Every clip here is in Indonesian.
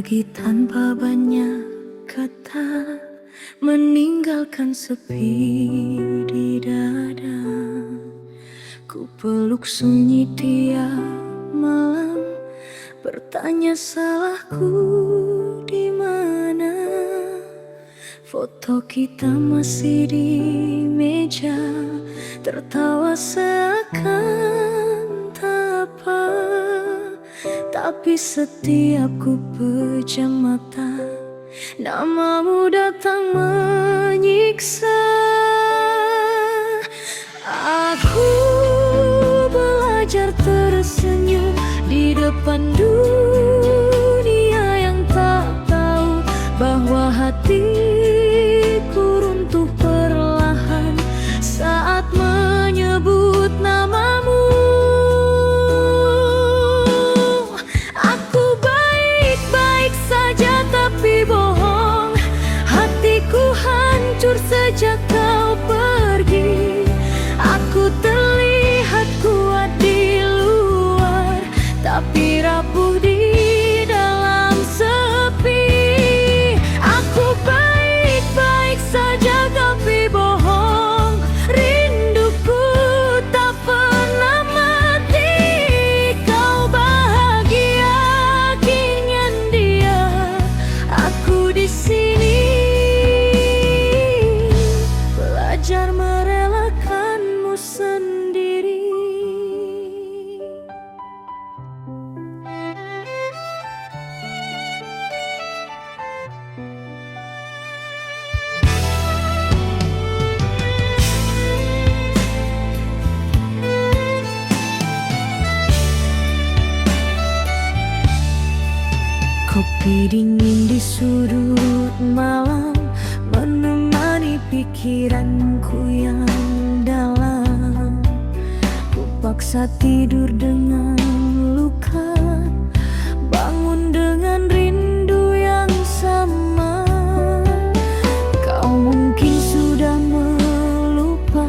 pergi tanpa banyak kata, meninggalkan sepi di dada. Ku peluk sunyi tiap malam, bertanya salahku di mana. Foto kita masih di meja, tertawa seakan tak apa. Tapi setiap ku pejam mata, namamu datang menyiksa. Aku belajar tersenyum di depan dunia yang tak tahu bahwa hatiku runtuh perlahan saat menyebut namamu. Aku baik-baik saja tapi bohong, hatiku hancur sejak kau pergi. Aku terlihat kuat di luar, tapi rapuh di dalam sepi. Aku baik-baik saja tapi bohong, rinduku tak pernah mati. Kau bahagia, ingin dia, aku di sini belajar merelakanmu sendiri. Kopi dingin di sudut malam menemani pikiranku yang dalam. Ku paksa tidur dengan luka, bangun dengan rindu yang sama. Kau mungkin sudah melupa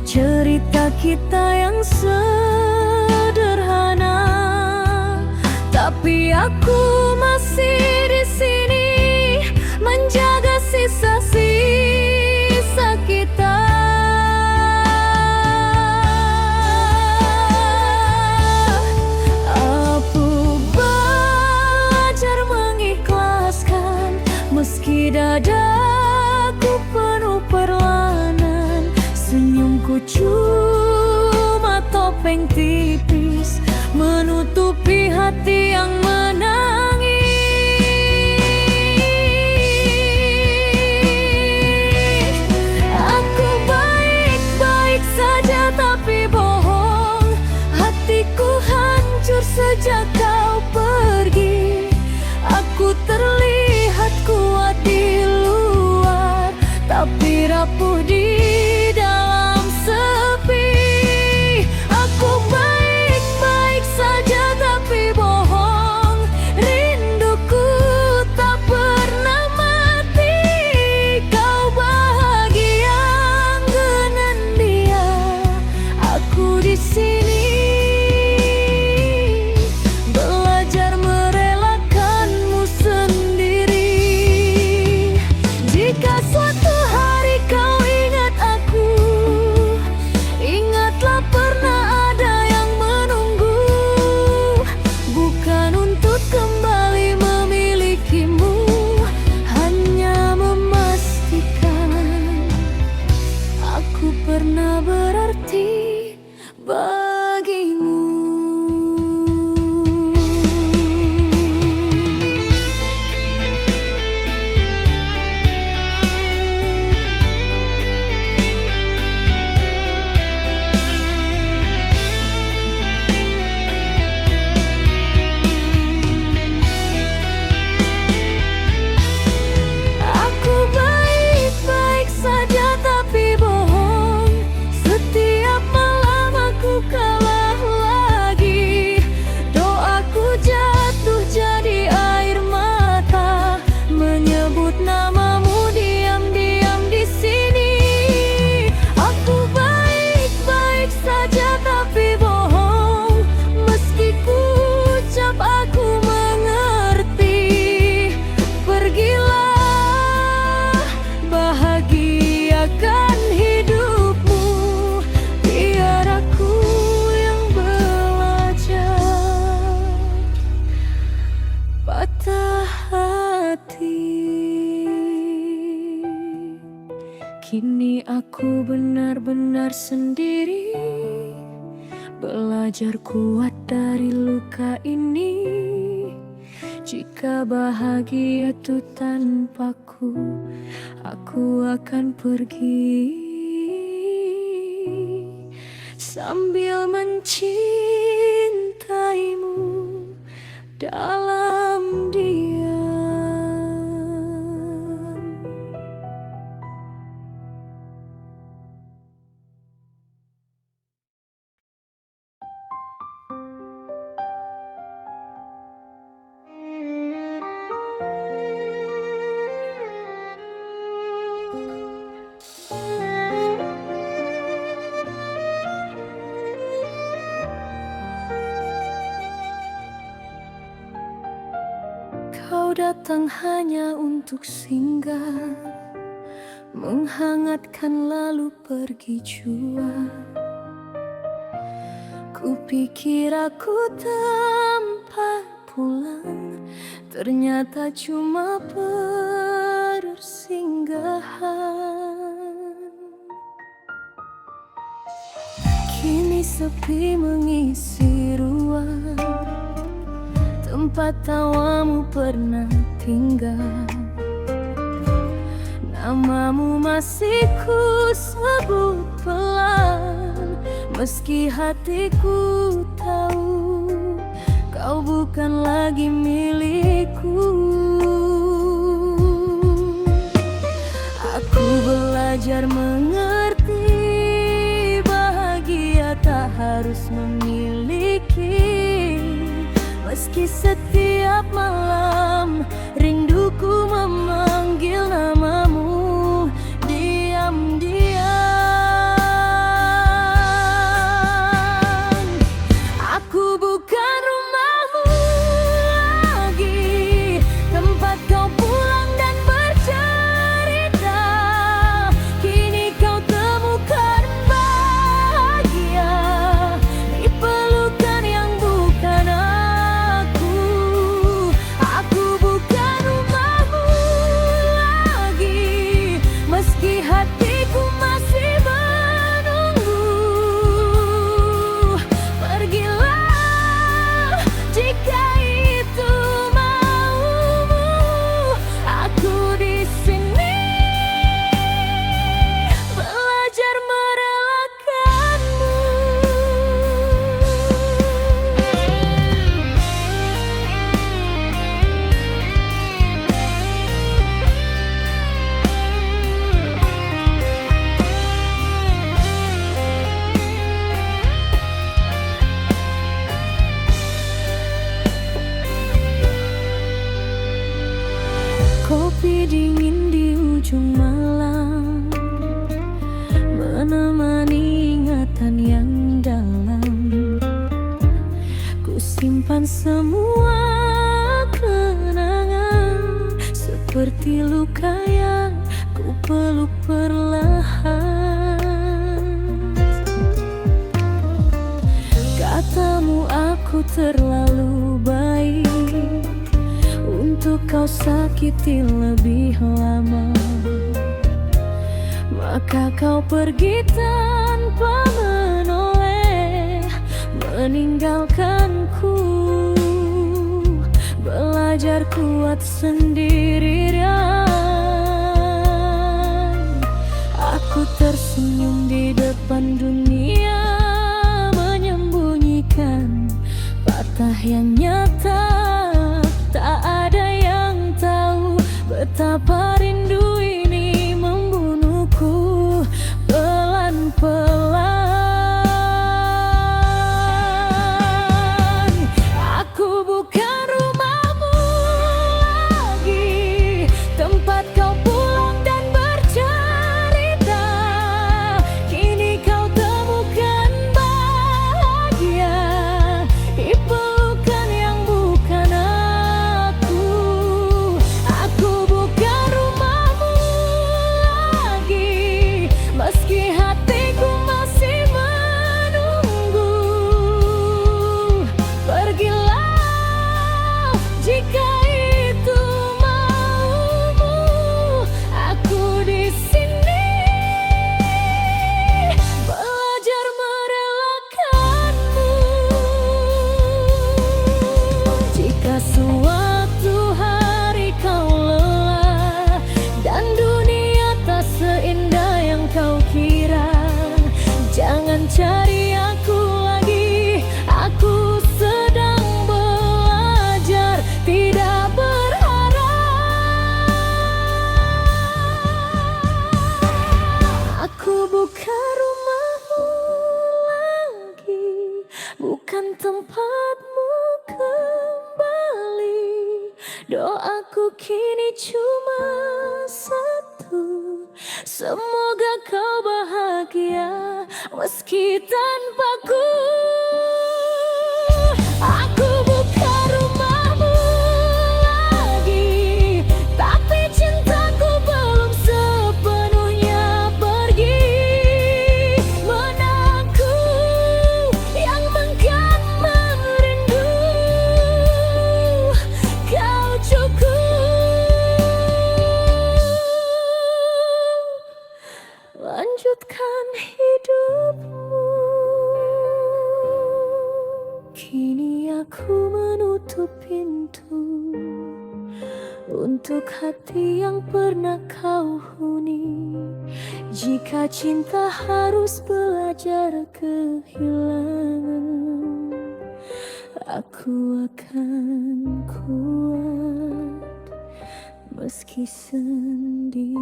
cerita kita yang sederhana, tapi aku masih di sini menjaga sisa-sisa kita. Aku belajar mengikhlaskan meski dadaku penuh perlawanan. Senyumku cuma topeng tipis menutupi hati yang menangis. Aku baik-baik saja tapi bohong, hatiku hancur sejak kau pergi. Aku terlihat kuat di luar, tapi rapuh di dalam sepi. Aku baik-baik saja tapi bohong, sendiri, belajar kuat dari luka ini. Jika bahagia itu tanpaku, aku akan pergi sambil mencintaimu dalam diam. Kau datang hanya untuk singgah, menghangatkan lalu pergi jua. Kupikir aku tempat pulang, ternyata cuma persinggahan. Kini sepi mengisi ruang tempat tawamu pernah tinggal. Namamu masih ku sebut pelan, meski hatiku tahu kau bukan lagi milikku. Aku belajar mengerti, bahagia tak harus memiliki. Meski setiap malam rinduku memanggil namamu diam-diam. Aku bukan rumahmu lagi, tempat kau pulang dan bercerita. Kini kau temukan bahagia di pelukan yang bukan aku. Aku bukan rumahmu lagi, meski hatiku masih menunggu. Pergilah jika itu maumu, aku di sini belajar merelakanmu. Kopi dingin di ujung malam menemani ingatan yang dalam. Ku simpan semua kenangan, seperti luka yang ku peluk perlahan. Katamu aku terlalu baik untuk kau sakiti lebih lama, maka kau pergi tanpa menoleh, meninggalkanku. Belajar kuat sendirian. Aku tersenyum di depan dunia, menyembunyikan patah yang nyata. Tak ada yang tahu betapa rindu ini membunuhku pelan-pelan. Aku bukan rumahmu lagi, tempat kau pulang dan bercerita. Kini kau temukan bahagia di pelukan yang bukan aku. Aku bukan rumahmu bukan tempatmu kembali. Doaku kini cuma satu, semoga kau bahagia meski tanpaku. Aku bukan rumahmu lagi, tapi cintaku belum sepenuhnya pergi. Mana aku yang enggan merindu, kau cukup lanjutkan hidupmu. Kini aku menutup pintu untuk hati yang pernah kau huni. Jika cinta harus belajar kehilangan, aku akan kuat meski sendiri.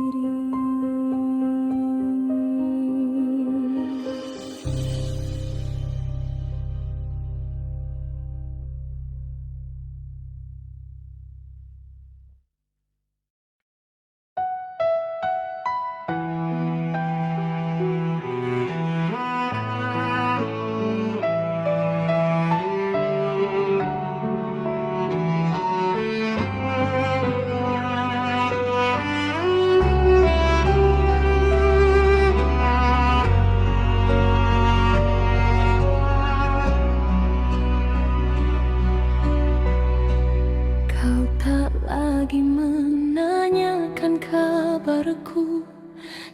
Kau tak lagi menanyakan kabarku,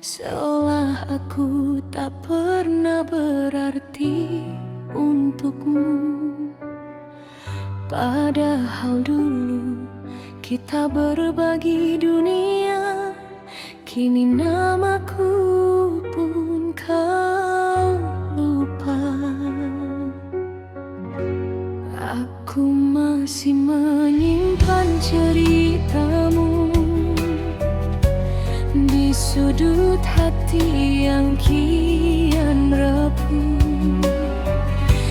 seolah aku tak pernah berarti untukmu. Padahal dulu kita berbagi dunia, kini namaku pun kau lupa. Aku masih menyimpan ceritamu di sudut hati yang kian rapuh.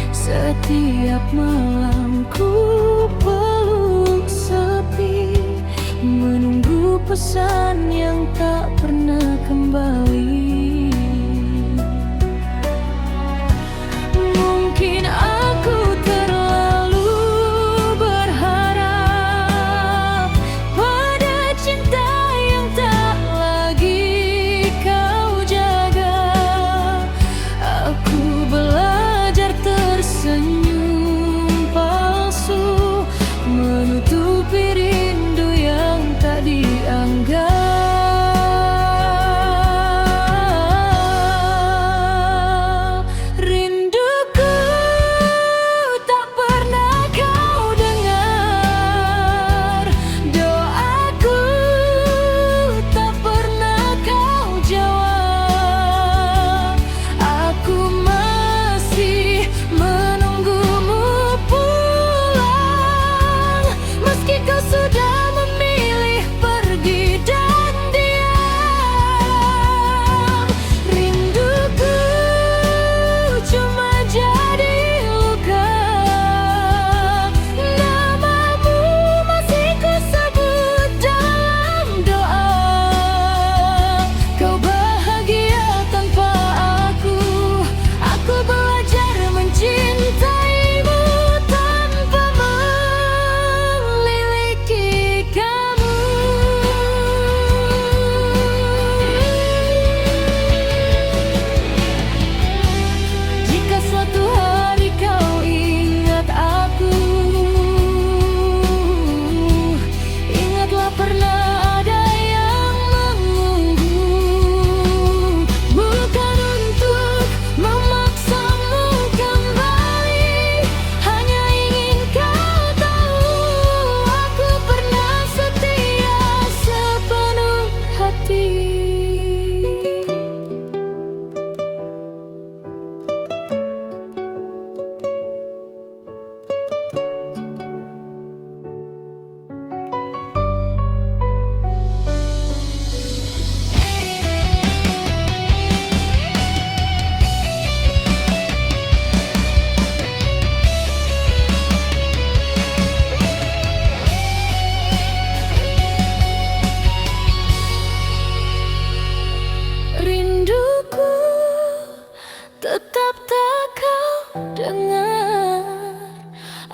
Setiap malam ku peluk sepi, menunggu pesan yang tak pernah kembali. Mungkin aku terlalu berharap pada cinta yang tak lagi kau jaga. Aku belajar tersenyum palsu, menutupi rindu yang tak dianggap.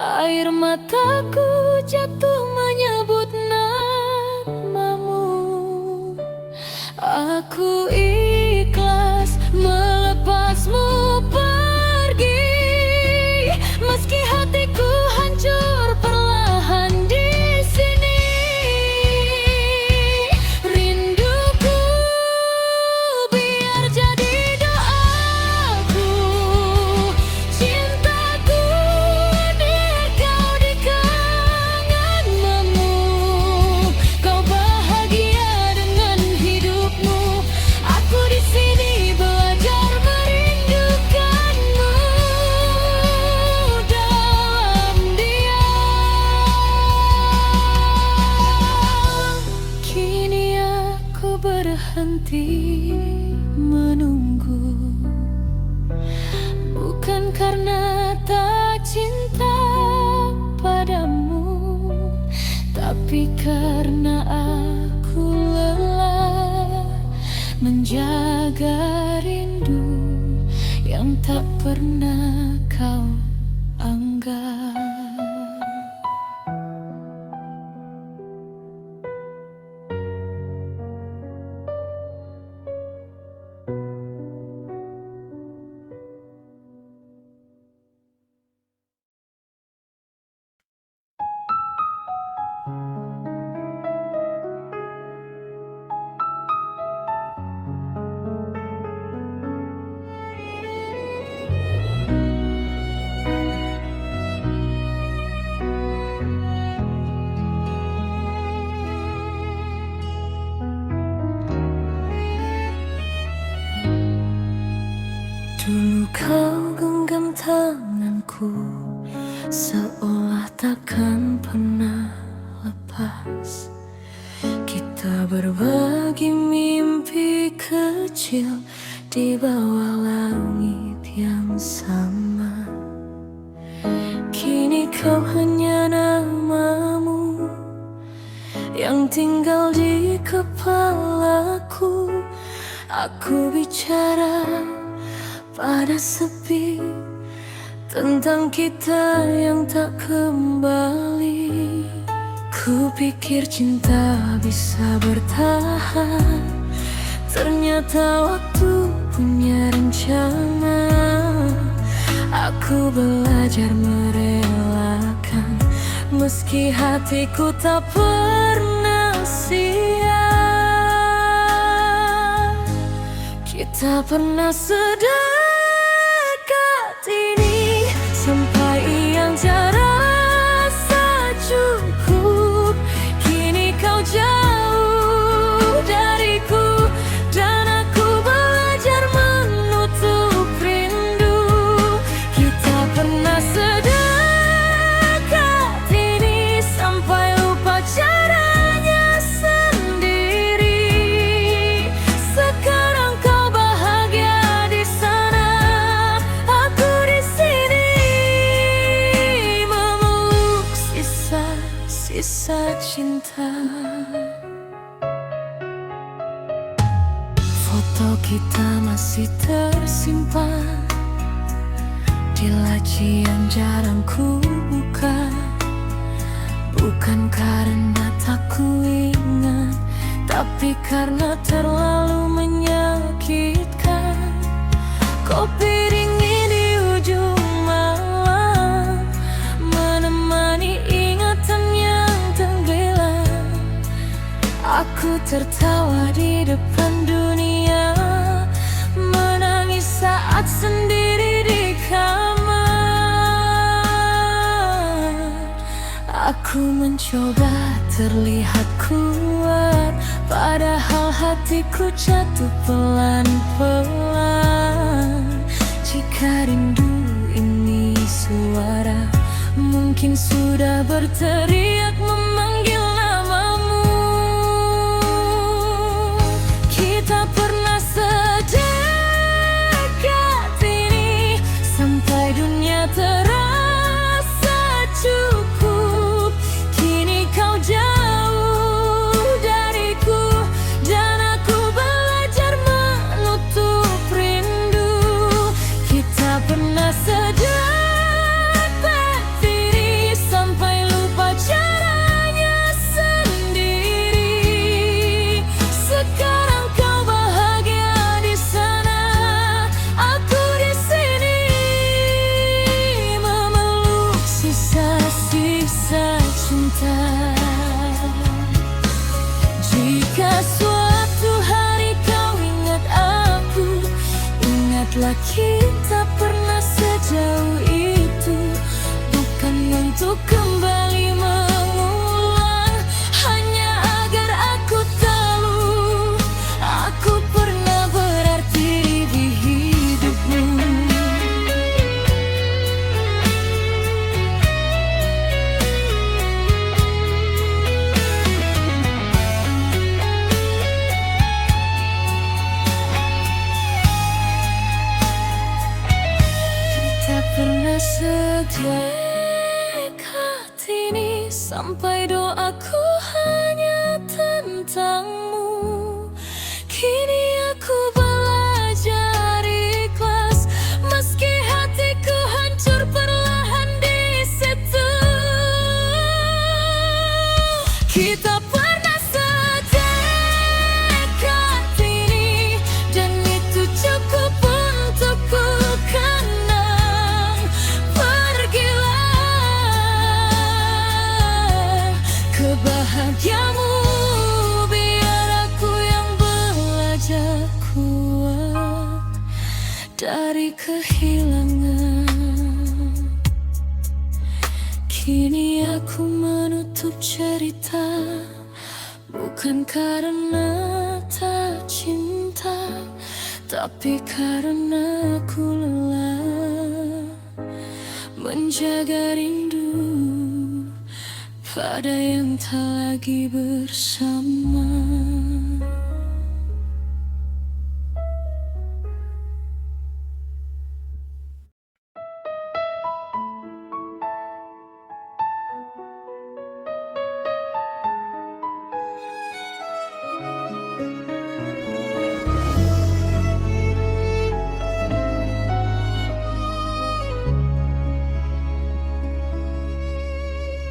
Air mataku jatuh menyebut namamu. Aku ikhlas melepasmu pergi, meski hatiku hancur perlahan di sini. Rinduku biar jadi doaku, cintaku hadir kau di kenanganmu. Kau bahagia dengan hidupmu, aku di sini belajar merindukanmu dalam diam. Kini aku berhenti menunggu, bukan karena tak cinta padamu, tapi karena aku lelah menjaga rindu yang tak pernah kau anggap. Dulu kau genggam tanganku, seolah takkan pernah lepas. Kita berbagi mimpi kecil di bawah langit yang sama. Kini kau hanya namamu yang tinggal di kepalaku. Aku bicara pada sepi tentang kita yang tak kembali. Ku pikir cinta bisa bertahan, ternyata waktu punya rencana. Aku belajar merelakan, meski hatiku tak pernah siap. Kita pernah sedekat ini, sampai yang terasa cukup. Kini kau jauh dariku, dan aku belajar menutup rindu. Kita pernah sedekat ini, sampai lupa caranya sendiri. Sekarang kau bahagia di sana, aku di sini memeluk sisa-sisa cinta. Foto kita masih tersimpan di laci yang jarang ku buka. Bukan karena tak ku ingat, tapi karena terlalu menyakitkan. Kopi dingin di ujung malam menemani ingatan yang tenggelam. Aku tertawa di depan dunia, menangis saat sendiri di kamar. Aku mencoba terlihat kuat, padahal hatiku jatuh pelan-pelan. Jika rindu ini suara, mungkin sudah berteriak memanggil namamu. Kita pernah sedekat ini, sampai dunia terasa cukup. Kini kau jauh dariku, dan aku belajar menutup rindu. Kita pernah sedekat ini, untuk kembali mengulang, hanya agar aku tahu aku pernah berarti di hidupmu. Tak pernah sedekat ini sampai doaku hanya tentangmu. Kini aku belajar ikhlas, meski hatiku hancur perlahan di situ. Kita pernah sedekat ini, dan itu cukup untukku. Kebahagiamu biar aku yang belajar kuat dari kehilangan. Kini aku menutup cerita, bukan karena tak cinta, tapi karena aku lelah menjaga rindu pada yang tak lagi bersama.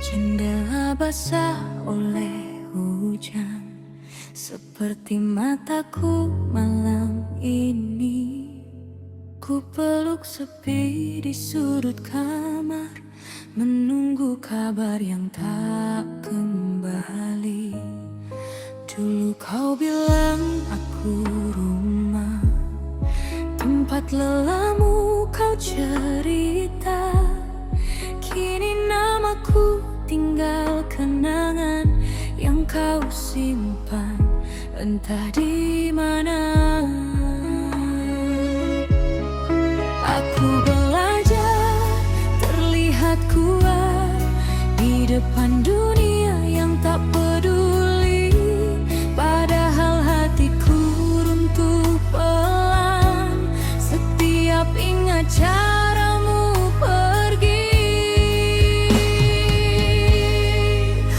Jendela basah oleh hujan, seperti mataku malam ini. Ku peluk sepi di sudut kamar, menunggu kabar yang tak kembali. Dulu kau bilang aku rumah, tempat lelahmu kau cerita. Kini namaku tinggal kenangan yang kau simpan entah di mana. Aku belajar terlihat kuat di depan dunia yang tak peduli, padahal hatiku runtuh pelan setiap ingat caramu pergi.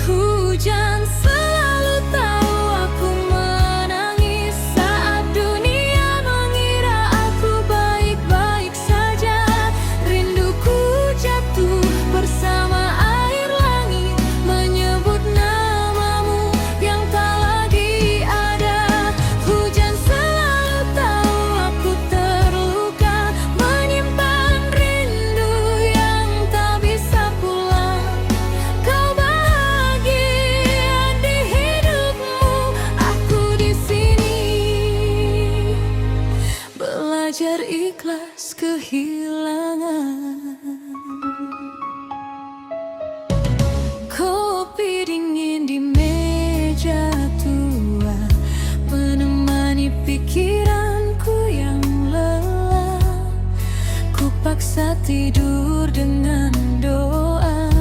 Hujan selalu tahu aku menangis saat dunia mengira aku baik-baik saja. Rinduku jatuh bersama air langit, menyebut namamu yang tak lagi ada. Hujan selalu tahu aku terluka, menyimpan rindu yang tak bisa pulang. Kau bahagia di hidupmu, aku di sini belajar ikhlas kehilangan. Kopi dingin di meja tua menemani pikiranku yang lelah. Ku paksa tidur dengan doa,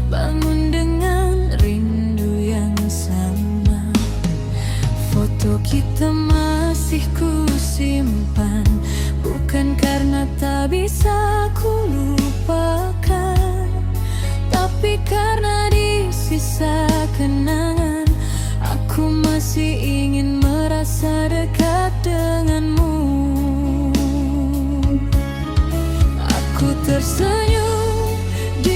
bangun dengan rindu yang sama. Foto kita masih ku simpan, bukan karena tak bisa ku lupakan, tapi karena di sisa kenangan aku masih ingin merasa dekat denganmu. Aku tersenyum di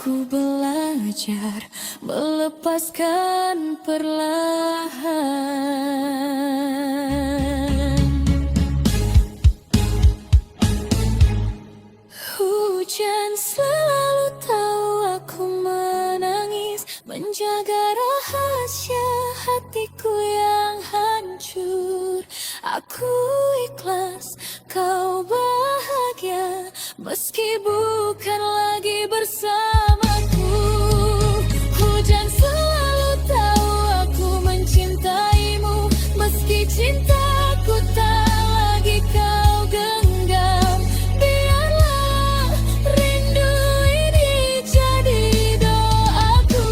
Aku belajar melepaskan perlahan. Hujan selalu tahu aku menangis, menjaga rahasia hatiku yang hancur. Aku ikhlas, kau bahagia, meski bukan lagi bersamaku. Hujan selalu tahu aku mencintaimu, meski cintaku tak lagi kau genggam. Biarlah rindu ini jadi doaku,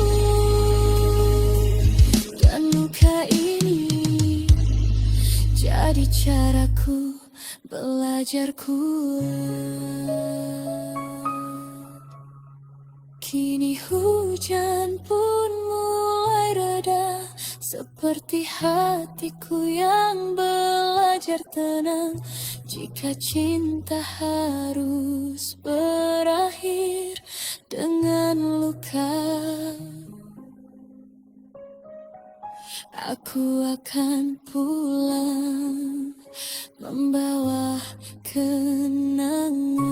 dan luka ini jadi caraku belajar kuat. Kini hujan pun mulai reda, seperti hatiku yang belajar tenang. Jika cinta harus berakhir dengan luka, aku akan pulang membawa kenangan.